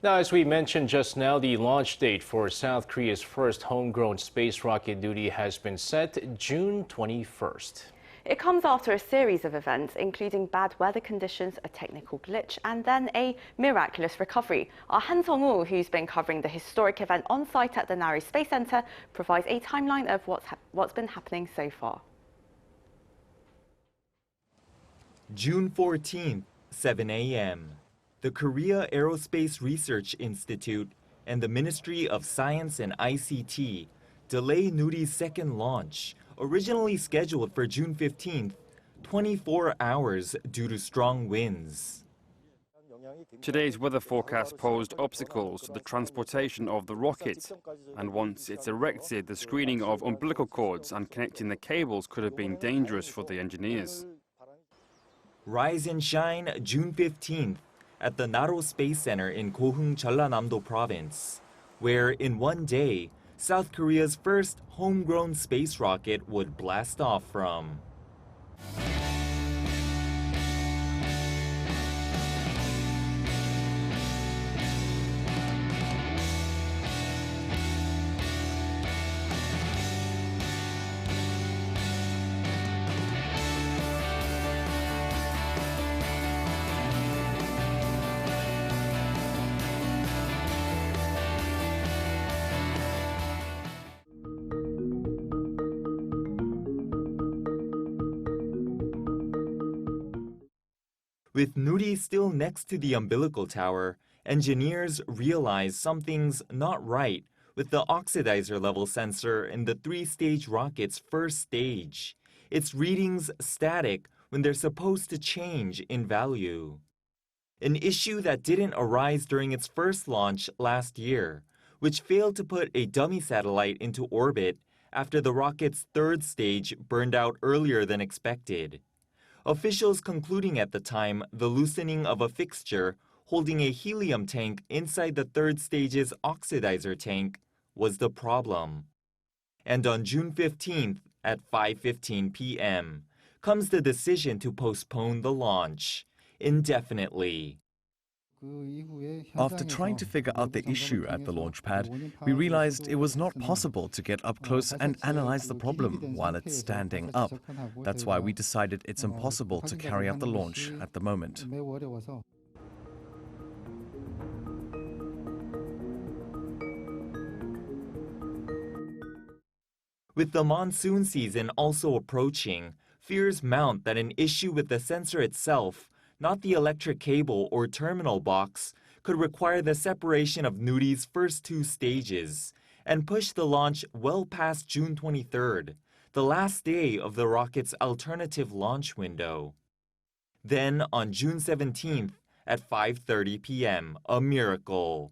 Now, as we mentioned just now, the launch date for South Korea's first homegrown space rocket Nuri has been set June 21st. It comes after a series of events, including bad weather conditions, a technical glitch, and then a miraculous recovery. Our Han Seong-woo, who's been covering the historic event on site at the Naro Space Center, provides a timeline of what's been happening so far. June 14th, 7 a.m. The Korea Aerospace Research Institute and the Ministry of Science and ICT delay Nuri's second launch, originally scheduled for June 15th, 24 hours due to strong winds. Today's weather forecast posed obstacles to the transportation of the rocket, and once it's erected, the screening of umbilical cords and connecting the cables could have been dangerous for the engineers. Rise and shine June 15th at the Naro Space Center in Gohung, Jeollanam-do Province, where in one day, South Korea's first homegrown space rocket would blast off from. With Nuri still next to the umbilical tower, engineers realize something's not right with the oxidizer level sensor in the three-stage rocket's first stage. Its readings static when they're supposed to change in value. An issue that didn't arise during its first launch last year, which failed to put a dummy satellite into orbit after the rocket's third stage burned out earlier than expected. Officials concluding at the time the loosening of a fixture holding a helium tank inside the third stage's oxidizer tank was the problem. And on June 15th at 5:15 p.m. comes the decision to postpone the launch indefinitely. After trying to figure out the issue at the launch pad, we realized it was not possible to get up close and analyze the problem while it's standing up. That's why we decided it's impossible to carry out the launch at the moment. With the monsoon season also approaching, fears mount that an issue with the sensor itself, not the electric cable or terminal box, could require the separation of Nuri's first two stages and push the launch well past June 23rd, the last day of the rocket's alternative launch window. Then on June 17th at 5:30 p.m., a miracle.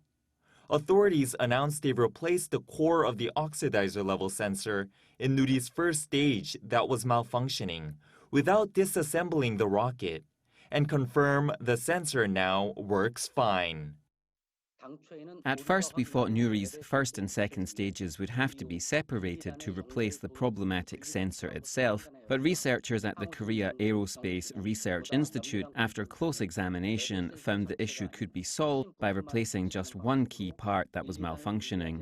Authorities announced they've replaced the core of the oxidizer level sensor in Nuri's first stage that was malfunctioning without disassembling the rocket, and confirm the sensor now works fine. At first, we thought Nuri's first and second stages would have to be separated to replace the problematic sensor itself, but researchers at the Korea Aerospace Research Institute, after close examination, found the issue could be solved by replacing just one key part that was malfunctioning.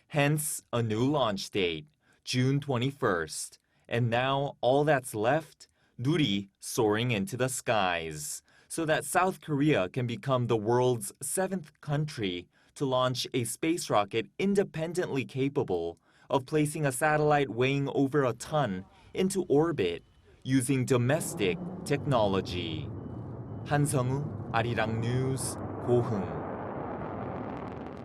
Hence, a new launch date, June 21st. And now all that's left, Nuri soaring into the skies, so that South Korea can become the world's 7th country to launch a space rocket independently capable of placing a satellite weighing over a ton into orbit using domestic technology. Han Seong-woo, Arirang News, Gohung.